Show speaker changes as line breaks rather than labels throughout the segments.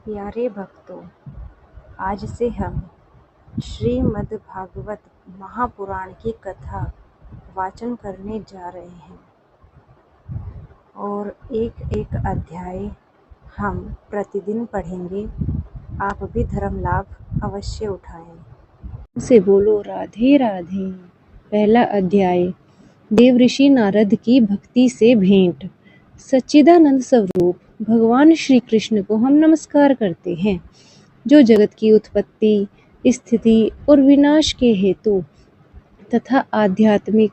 प्यारे भक्तों, आज से हम श्रीमद् भागवत महापुराण की कथा वाचन करने जा रहे हैं और एक एक अध्याय हम प्रतिदिन पढ़ेंगे। आप भी धर्म लाभ अवश्य उठाएं।
से बोलो राधे राधे। पहला अध्याय, देव ऋषि नारद की भक्ति से भेंट। सच्चिदानंद स्वरूप भगवान श्री कृष्ण को हम नमस्कार करते हैं, जो जगत की उत्पत्ति, स्थिति और विनाश के हेतु तथा आध्यात्मिक,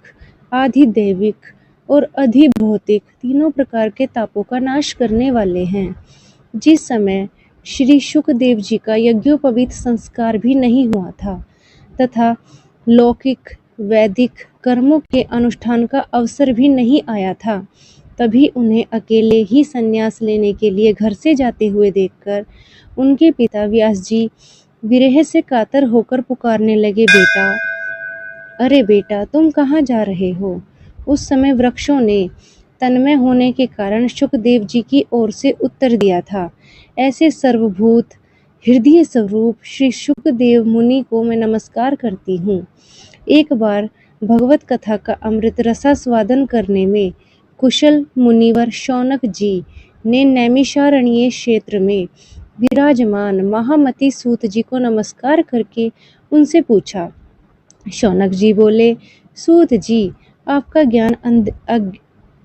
आधिदैविक और अधिभौतिक तीनों प्रकार के तापों का नाश करने वाले हैं। जिस समय श्री शुकदेव जी का यज्ञोपवीत संस्कार भी नहीं हुआ था तथा लौकिक वैदिक कर्मों के अनुष्ठान का अवसर भी नहीं आया था, तभी उन्हें अकेले ही संन्यास लेने के लिए घर से जाते हुए देखकर उनके पिता व्यास जी विरह से कातर होकर पुकारने लगे, बेटा, अरे बेटा, तुम कहाँ जा रहे हो? उस समय वृक्षों ने तन्मय होने के कारण शुकदेव जी की ओर से उत्तर दिया था, ऐसे सर्वभूत हृदय स्वरूप श्री शुकदेव मुनि को मैं नमस्कार करती हूँ। एक बार भगवत कथा का अमृत रसास्वादन करने में कुशल मुनिवर शौनक जी ने नैमिषारण्य क्षेत्र में विराजमान महामति सूत जी को नमस्कार करके उनसे पूछा। शौनक जी बोले, सूत जी, आपका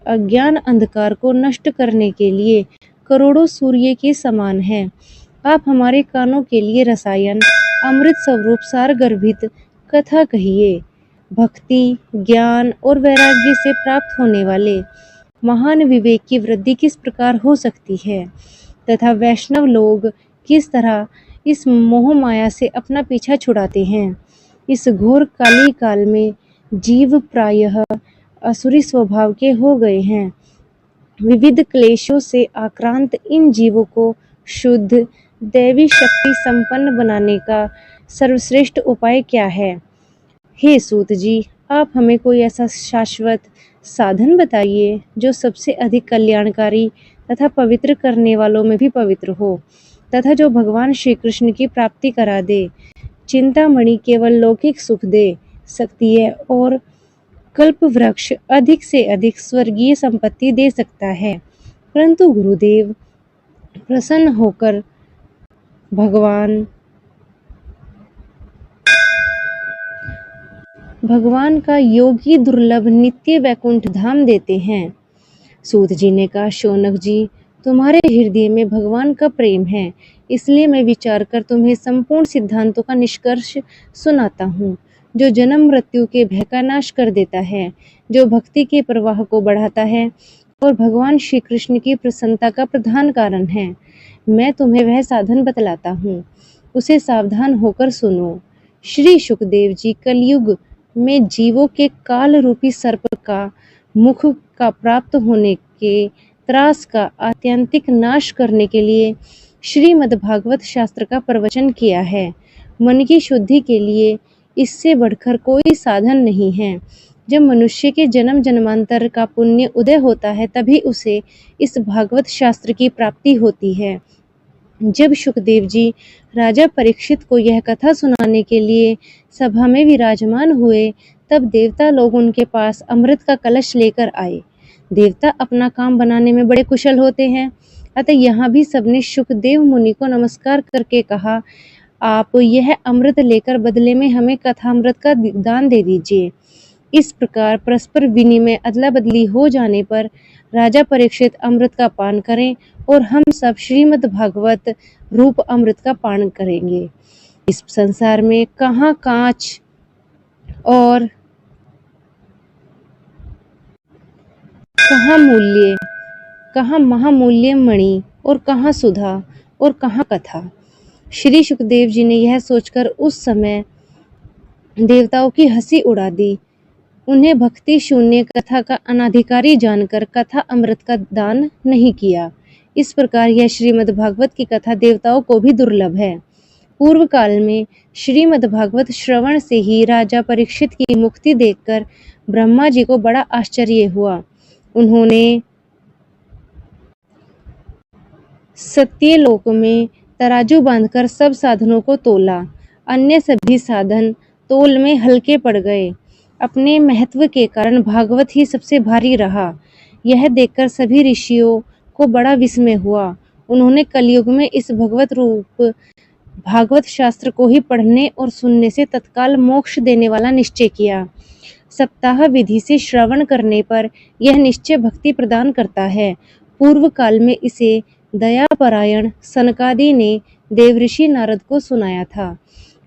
अज्ञान अंधकार को नष्ट करने के लिए करोड़ों सूर्य के समान है। आप हमारे कानों के लिए रसायन अमृत स्वरूप सार गर्भित कथा कहिए। भक्ति, ज्ञान और वैराग्य से प्राप्त होने वाले महान विवेक की वृद्धि किस प्रकार हो सकती है तथा वैष्णव लोग किस तरह इस मोह माया से अपना पीछा छुड़ाते हैं। इस घोर काली काल में जीव प्रायः असुरी स्वभाव के हो गए हैं। विविध क्लेशों से आक्रांत इन जीवों को शुद्ध दैवी शक्ति संपन्न बनाने का सर्वश्रेष्ठ उपाय क्या है? हे सूत जी, आप हमें कोई ऐसा शाश्वत साधन बताइए जो सबसे अधिक कल्याणकारी तथा पवित्र करने वालों में भी पवित्र हो तथा जो भगवान श्री कृष्ण की प्राप्ति करा दे। चिंतामणि केवल लौकिक सुख दे सकती है और कल्प वृक्ष अधिक से अधिक स्वर्गीय संपत्ति दे सकता है, परंतु गुरुदेव प्रसन्न होकर भगवान का योगी दुर्लभ नित्य वैकुंठ धाम देते हैं। सूत जी ने कहा, शौनक जी, तुम्हारे हृदय में भगवान का प्रेम है, इसलिए मैं विचार कर तुम्हें संपूर्ण सिद्धांतों का निष्कर्ष सुनाता हूँ, जो जन्म मृत्यु के भय का नाश कर देता है, जो भक्ति के प्रवाह को बढ़ाता है और भगवान श्री कृष्ण की प्रसन्नता का प्रधान कारण है। मैं तुम्हें वह साधन बतलाता हूँ, उसे सावधान होकर सुनो। श्री शुकदेव जी कलयुग में जीवों के काल रूपी सर्प का मुख का प्राप्त होने के त्रास का आत्यंतिक नाश करने के लिए श्रीमद् भागवत शास्त्र का प्रवचन किया है। मन की शुद्धि के लिए इससे बढ़कर कोई साधन नहीं है। जब मनुष्य के जन्म जन्मांतर का पुण्य उदय होता है, तभी उसे इस भागवत शास्त्र की प्राप्ति होती है। जब शुकदेव जी राजा परीक्षित को यह कथा सुनाने के लिए सभा में विराजमान हुए, तब देवता लोग उनके पास अमृत का कलश लेकर आए। देवता अपना काम बनाने में बड़े कुशल होते हैं, अतः यहाँ भी सबने शुकदेव मुनि को नमस्कार करके कहा, आप यह अमृत लेकर बदले में हमें कथामृत का दान दे दीजिए। इस प्रकार परस्पर विनिमय अदला बदली हो जाने पर राजा परीक्षित अमृत का पान करें और हम सब श्रीमद् भागवत रूप अमृत का पान करेंगे। इस संसार में कहाँ कांच और कहाँ महामूल्य मणि और कहाँ सुधा और कहाँ कथा। श्री शुकदेव जी ने यह सोचकर उस समय देवताओं की हंसी उड़ा दी। उन्हें भक्ति शून्य कथा का अनाधिकारी जानकर कथा अमृत का दान नहीं किया। इस प्रकार यह श्रीमद् भागवत की कथा देवताओं को भी दुर्लभ है। पूर्व काल में श्रीमद् भागवत श्रवण से ही राजा परीक्षित की मुक्ति देखकर ब्रह्मा जी को बड़ा आश्चर्य हुआ। उन्होंने सत्यलोक में तराजू बांधकर सब साधनों को तोला। अन्य सभी साधन तोल में हल्के पड़ गए। अपने महत्व के कारण भागवत ही सबसे भारी रहा। यह देखकर सभी ऋषियों को बड़ा विस्मय हुआ। उन्होंने कलयुग में इस भगवत रूप भागवत शास्त्र को ही पढ़ने और सुनने से तत्काल मोक्ष देने वाला निश्चय किया। सप्ताह विधि से श्रवण करने पर यह निश्चय भक्ति प्रदान करता है। पूर्व काल में इसे दयापरायण सनकादि ने देवऋषि नारद को सुनाया था।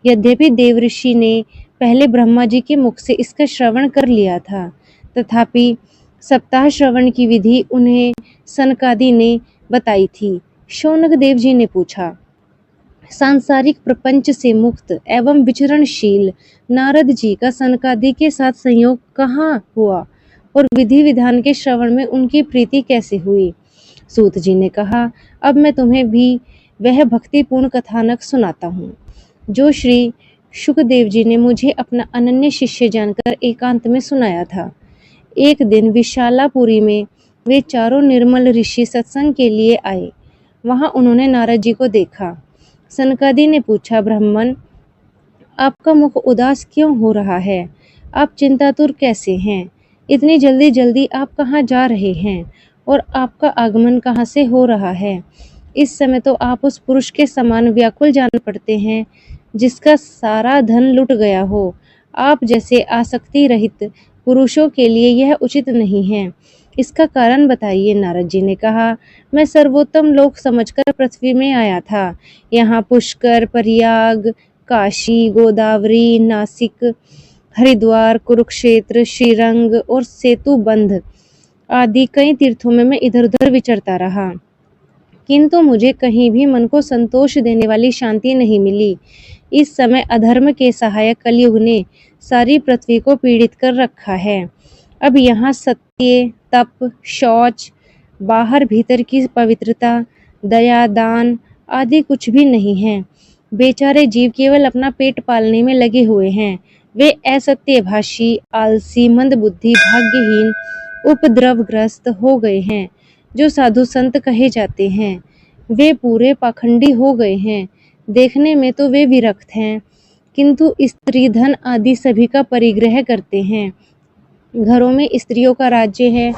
यद्यपि देवऋषि ने पहले ब्रह्मा जी के मुख से इसका श्रवण कर लिया था, तथापि सप्ताह श्रवण की विधि उन्हें सनकादि ने बताई थी। शौनक देव जी ने पूछा, सांसारिक प्रपंच से मुक्त एवं विचरणशील नारद जी का सनकादि के साथ संयोग कहाँ हुआ और विधि विधान के श्रवण में उनकी प्रीति कैसे हुई? सूत जी ने कहा, अब मैं तुम्हें भी वह भक्तिपूर्ण कथानक सुनाता हूँ जो श्री शुकदेव जी ने मुझे अपना अनन्य शिष्य जानकर एकांत में सुनाया था। एक दिन विशालापुरी में वे चारों निर्मल ऋषि सत्संग के लिए आए। वहां उन्होंने नारद जी को देखा। सनकादि ने पूछा, ब्राह्मण, आपका मुख उदास क्यों हो रहा है? आप चिंतातुर कैसे हैं? इतनी जल्दी जल्दी आप कहाँ जा रहे हैं और आपका आगमन कहाँ से हो रहा है? इस समय तो आप उस पुरुष के समान व्याकुल जान पड़ते हैं जिसका सारा धन लुट गया हो। आप जैसे आसक्ति रहित पुरुषों के लिए यह उचित नहीं है। इसका कारण बताइए। नारद जी ने कहा, मैं सर्वोत्तम लोक समझकर पृथ्वी में आया था। यहाँ पुष्कर, प्रयाग, काशी, गोदावरी, नासिक, हरिद्वार, कुरुक्षेत्र, श्रीरंग और सेतुबंध आदि कई तीर्थों में मैं इधर उधर विचरता रहा, किंतु मुझे कहीं भी मन को संतोष देने वाली शांति नहीं मिली। इस समय अधर्म के सहायक कलयुग ने सारी पृथ्वी को पीड़ित कर रखा है। अब यहाँ सत्य, तप, शौच, बाहर भीतर की पवित्रता, दया, दान आदि कुछ भी नहीं है। बेचारे जीव केवल अपना पेट पालने में लगे हुए हैं। वे असत्यभाषी, आलसी, मंदबुद्धि, भाग्यहीन, उपद्रवग्रस्त हो गए हैं। जो साधु संत कहे जाते हैं वे पूरे पाखंडी हो गए हैं। देखने में तो वे विरक्त हैं, किंतु स्त्री धन आदि सभी का परिग्रह करते हैं। घरों में स्त्रियों का राज्य है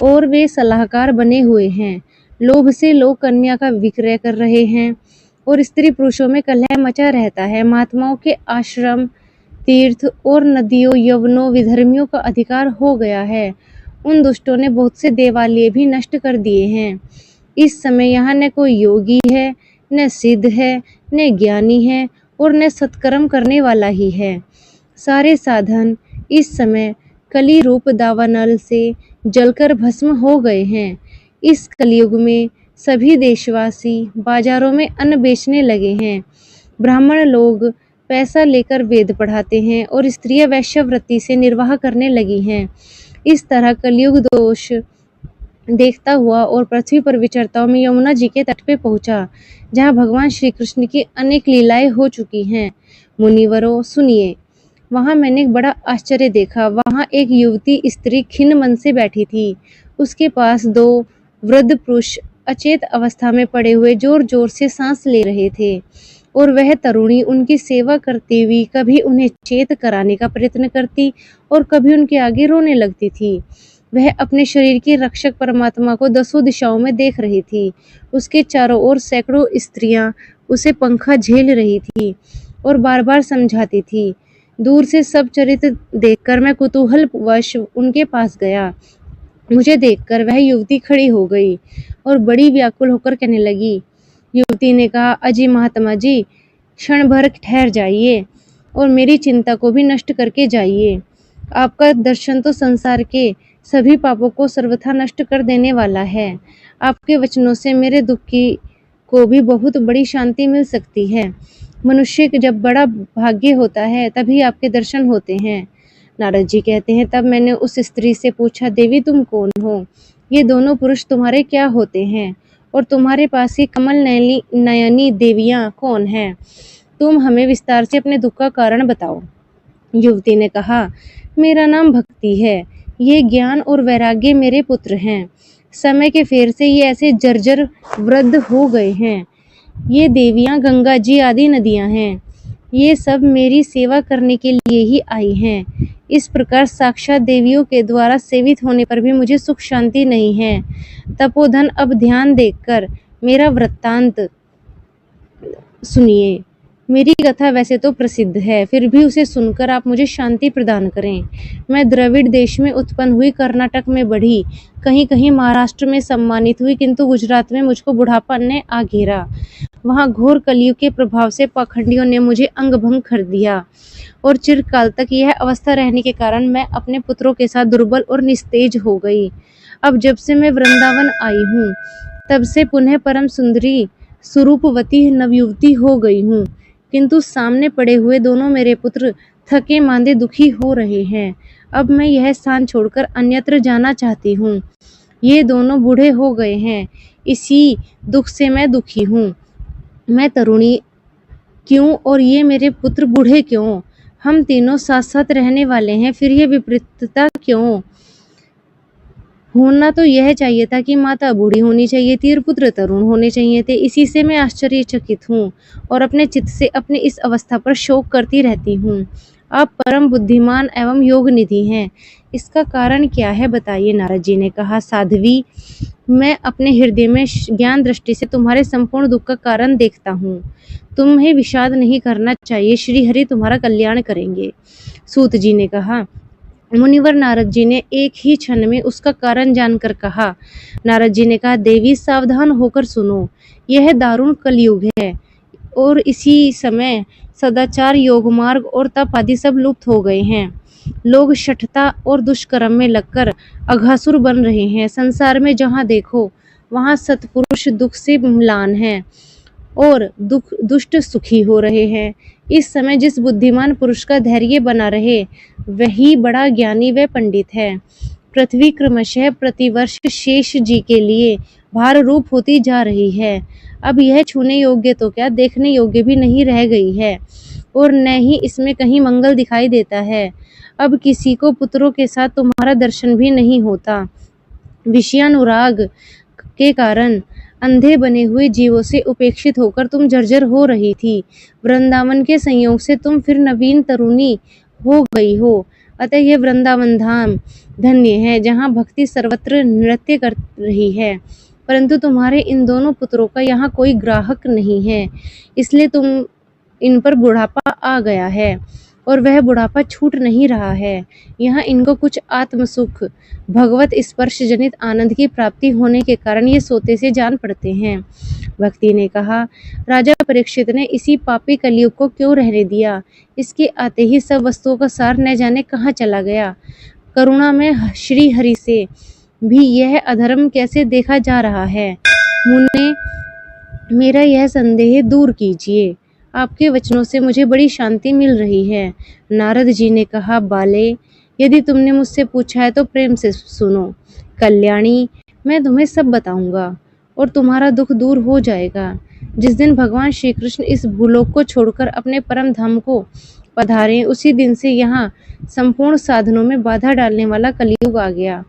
और वे सलाहकार बने हुए हैं। लोभ से लोग कन्या का विक्रय कर रहे हैं और स्त्री पुरुषों में कलह मचा रहता है। महात्माओं के आश्रम, तीर्थ और नदियों, यवनों, विधर्मियों का अधिकार हो गया है। उन दुष्टों ने बहुत से देवालय भी नष्ट कर दिए हैं। इस समय यहाँ न कोई योगी है, न सिद्ध है, न ज्ञानी है और न सत्कर्म करने वाला ही है। सारे साधन इस समय कली रूप दावानल से जलकर भस्म हो गए हैं। इस कलयुग में सभी देशवासी बाजारों में अन्न बेचने लगे हैं। ब्राह्मण लोग पैसा लेकर वेद पढ़ाते हैं और स्त्रियां वैश्यवृत्ति से निर्वाह करने लगी हैं। इस तरह कलयुग दोष देखता हुआ और पृथ्वी पर विचरता मैं यमुना जी के तट पे पहुंचा, जहां भगवान श्री कृष्ण की अनेक लीलाएं हो चुकी हैं। मुनिवरों, सुनिए। वहां मैंने एक बड़ा आश्चर्य देखा। वहां एक युवती स्त्री खिन्न मन से बैठी थी। उसके पास दो वृद्ध पुरुष अचेत अवस्था में पड़े हुए जोर जोर से सांस ले रहे थे और वह तरुणी उनकी सेवा करती हुई कभी उन्हें चेत कराने का प्रयत्न करती और कभी उनके आगे रोने लगती थी। वह अपने शरीर के रक्षक परमात्मा को दसों दिशाओं में देख रही थी। उसके चारों ओर सैकड़ों स्त्रियां उसे पंखा झेल रही थी और बार बार समझाती थी। दूर से सब चरित्र देखकर मैं कुतूहलवश उनके पास गया। मुझे देखकर वह युवती खड़ी हो गई और बड़ी व्याकुल होकर कहने लगी। युवती ने कहा, अजी महात्मा जी, क्षण भर ठहर जाइए और मेरी चिंता को भी नष्ट करके जाइए। आपका दर्शन तो संसार के सभी पापों को सर्वथा नष्ट कर देने वाला है। आपके वचनों से मेरे दुखी को भी बहुत बड़ी शांति मिल सकती है। मनुष्य के जब बड़ा भाग्य होता है तभी आपके दर्शन होते हैं। नारद जी कहते हैं, तब मैंने उस स्त्री से पूछा, देवी तुम कौन हो? ये दोनों पुरुष तुम्हारे क्या होते हैं और तुम्हारे पास ये कमल नयनी देवियां कौन हैं? तुम हमें विस्तार से अपने दुख का कारण बताओ। युवती ने कहा, मेरा नाम भक्ति है। ये ज्ञान और वैराग्य मेरे पुत्र हैं। समय के फेर से ये ऐसे जर्जर वृद्ध हो गए हैं। ये देवियां गंगा जी आदि नदियां हैं। ये सब मेरी सेवा करने के लिए ही आई हैं। इस प्रकार साक्षात देवियों के द्वारा सेवित होने पर भी मुझे सुख शांति नहीं है। तपोधन, अब ध्यान देकर मेरा वृत्तांत सुनिए। मेरी कथा वैसे तो प्रसिद्ध है, फिर भी उसे सुनकर आप मुझे शांति प्रदान करें। मैं द्रविड़ देश में उत्पन्न हुई, कर्नाटक में बढ़ी, कहीं कहीं महाराष्ट्र में सम्मानित हुई, किंतु गुजरात में मुझको बुढ़ापा ने आ घेरा। वहां घोर कलयुग के प्रभाव से पाखंडियों ने मुझे अंग भंग कर दिया और चिरकाल तक यह अवस्था रहने के कारण मैं अपने पुत्रों के साथ दुर्बल और निस्तेज हो गई। अब जब से मैं वृंदावन आई हूँ, तब से पुनः परम सुंदरी स्वरूपवती नवयुवती हो गई हूँ, किंतु सामने पड़े हुए दोनों मेरे पुत्र थके मांदे दुखी हो रहे हैं। अब मैं यह स्थान छोड़कर अन्यत्र जाना चाहती हूँ। ये दोनों बूढ़े हो गए हैं, इसी दुख से मैं दुखी हूँ। मैं तरुणी क्यों और ये मेरे पुत्र बूढ़े क्यों? हम तीनों साथ साथ रहने वाले हैं, फिर ये विपरीतता क्यों? होना तो यह चाहिए था कि माता बूढ़ी होनी चाहिए थी और पुत्र तरुण होने चाहिए थे। इसी से मैं आश्चर्यचकित हूँ और अपने चित्त से अपनी इस अवस्था पर शोक करती रहती हूँ। आप परम बुद्धिमान एवं योग निधि हैं, इसका कारण क्या है बताइए। नारद जी ने कहा, साध्वी, मैं अपने हृदय में ज्ञान दृष्टि से तुम्हारे संपूर्ण दुख का कारण देखता हूँ। तुम्हें विषाद नहीं करना चाहिए, श्री हरि तुम्हारा कल्याण करेंगे। सूत जी ने कहा। मुनिवर नारद जी ने एक ही क्षण में उसका कारण जानकर कहा। नारद जी ने कहा, देवी सावधान होकर सुनो, यह दारुण कलयुग है और इसी समय सदाचार, योग मार्ग और तप आदि सब लुप्त हो गए हैं। लोग शठता और दुष्कर्म में लगकर अघासुर बन रहे हैं। संसार में जहाँ देखो वहाँ सत्पुरुष दुख से म्लान हैं और दुष्ट सुखी हो रहे हैं। इस समय जिस बुद्धिमान पुरुष का धैर्य बना रहे, वही बड़ा ज्ञानी व पंडित है। पृथ्वी क्रमशः प्रतिवर्ष शेष जी के लिए भार रूप होती जा रही है। अब यह छूने योग्य तो क्या, देखने योग्य भी नहीं रह गई है और न ही इसमें कहीं मंगल दिखाई देता है। अब किसी को पुत्रों के साथ तुम्हारा दर्शन भी नहीं होता। विषयानुराग के कारण अंधे बने हुए जीवों से उपेक्षित होकर तुम जर्जर हो रही थी। वृंदावन के संयोग से तुम फिर नवीन तरुणी हो गई हो। अतः यह वृंदावन धाम धन्य है, जहाँ भक्ति सर्वत्र नृत्य कर रही है। परंतु तुम्हारे इन दोनों पुत्रों का यहाँ कोई ग्राहक नहीं है, इसलिए तुम इन पर बुढ़ापा आ गया है और वह बुढ़ापा छूट नहीं रहा है। यहाँ इनको कुछ आत्मसुख, भगवत स्पर्श जनित आनंद की प्राप्ति होने के कारण ये सोते से जान पड़ते हैं। भक्ति ने कहा, राजा परीक्षित ने इसी पापी कलयुग को क्यों रहने दिया? इसके आते ही सब वस्तुओं का सार न जाने कहाँ चला गया। करुणा में श्री हरि से भी यह अधर्म कैसे देखा जा रहा है? मुने, मेरा यह संदेह दूर कीजिए। आपके वचनों से मुझे बड़ी शांति मिल रही है। नारद जी ने कहा, बाले, यदि तुमने मुझसे पूछा है तो प्रेम से सुनो। कल्याणी, मैं तुम्हें सब बताऊंगा और तुम्हारा दुख दूर हो जाएगा। जिस दिन भगवान श्री कृष्ण इस भूलोक को छोड़कर अपने परम धाम को पधारे, उसी दिन से यहाँ संपूर्ण साधनों में बाधा डालने वाला कलयुग आ गया।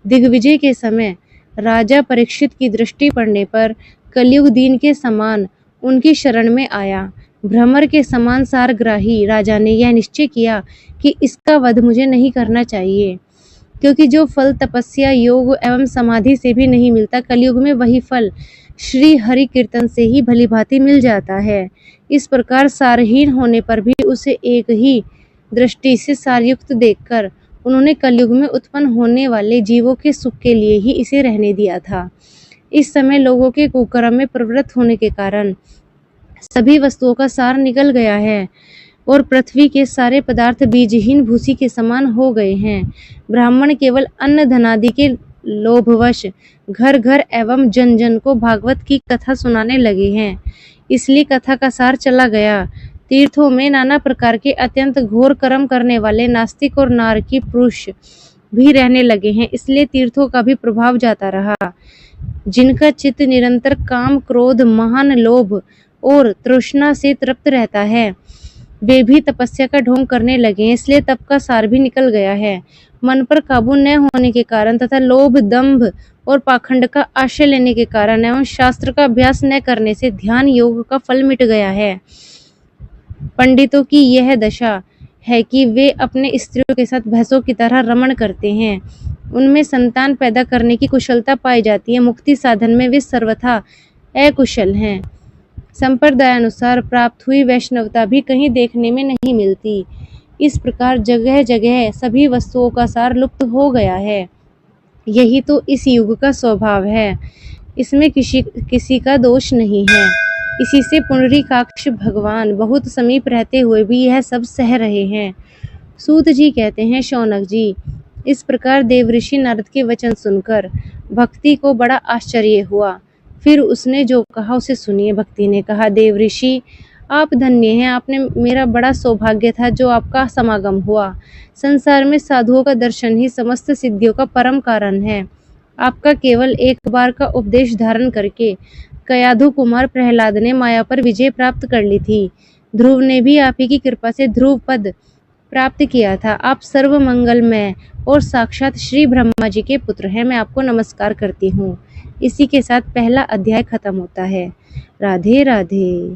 दिग्विजय के समय राजा परीक्षित की दृष्टि पड़ने पर कलयुग दीन के समान उनकी शरण में आया। भ्रमर के समान सारग्राही राजा ने यह निश्चय किया कि इसका वध मुझे नहीं करना चाहिए, क्योंकि जो फल तपस्या, योग एवं समाधि से भी नहीं मिलता, कलयुग में वही फल श्री हरि कीर्तन से ही भलीभांति मिल जाता है। इस प्रकार सारहीन होने पर भी उसे एक ही दृष्टि से सारयुक्त देखकर उन्होंने कलयुग में उत्पन्न होने वाले जीवों के सुख के लिए ही इसे रहने दिया था। इस समय लोगों के कुकर्म में प्रवृत्त होने के कारण सभी वस्तुओं का सार निकल गया है और पृथ्वी के सारे पदार्थ बीजहीन भूसी के समान हो गए हैं। ब्राह्मण केवल अन्न धनादि के लोभवश घर घर एवं जन जन को भागवत की कथा सुनाने लगे हैं, इसलिए कथा का सार चला गया। तीर्थों में नाना प्रकार के अत्यंत घोर कर्म करने वाले नास्तिक और नारकी पुरुष भी रहने लगे हैं, इसलिए तीर्थों का भी प्रभाव जाता रहा। जिनका चित्त निरंतर काम, क्रोध, महान लोभ और तृष्णा से तृप्त रहता है, वे भी तपस्या का ढोंग करने लगे हैं, इसलिए तप का सार भी निकल गया है। मन पर काबू न होने के कारण तथा लोभ, दंभ और पाखंड का आश्रय लेने के कारण एवं शास्त्र का अभ्यास न करने से ध्यान योग का फल मिट गया है। पंडितों की यह दशा है कि वे अपने स्त्रियों के साथ भैंसों की तरह रमण करते हैं। उनमें संतान पैदा करने की कुशलता पाई जाती है। मुक्ति साधन में वे सर्वथा अकुशल हैं। संप्रदायानुसार प्राप्त हुई वैष्णवता भी कहीं देखने में नहीं मिलती। इस प्रकार जगह जगह सभी वस्तुओं का सार लुप्त हो गया है। यही तो इस युग का स्वभाव है। इसमें किसी का दोष नहीं है। इसी से पुंडरीकाक्ष भगवान बहुत समीप रहते हुए भी यह सब सह रहे हैं। सूत जी कहते हैं, शौनक जी, इस प्रकार देवऋषि नारद के वचन सुनकर भक्ति को बड़ा आश्चर्य हुआ। फिर उसने जो कहा उसे सुनिए। भक्ति ने कहा, देवऋषि, आप धन्य हैं। आपने मेरा बड़ा सौभाग्य था जो आपका समागम हुआ। संसार में साधुओं का दर्शन ही समस्त सिद्धियों का परम कारण है। आपका केवल एक बार का उपदेश धारण करके कयाधु कुमार प्रहलाद ने माया पर विजय प्राप्त कर ली थी। ध्रुव ने भी आप ही की कृपा से ध्रुव पद प्राप्त किया था। आप सर्व मंगलमय और साक्षात श्री ब्रह्मा जी के पुत्र हैं। मैं आपको नमस्कार करती हूँ। इसी के साथ पहला अध्याय खत्म होता है। राधे राधे।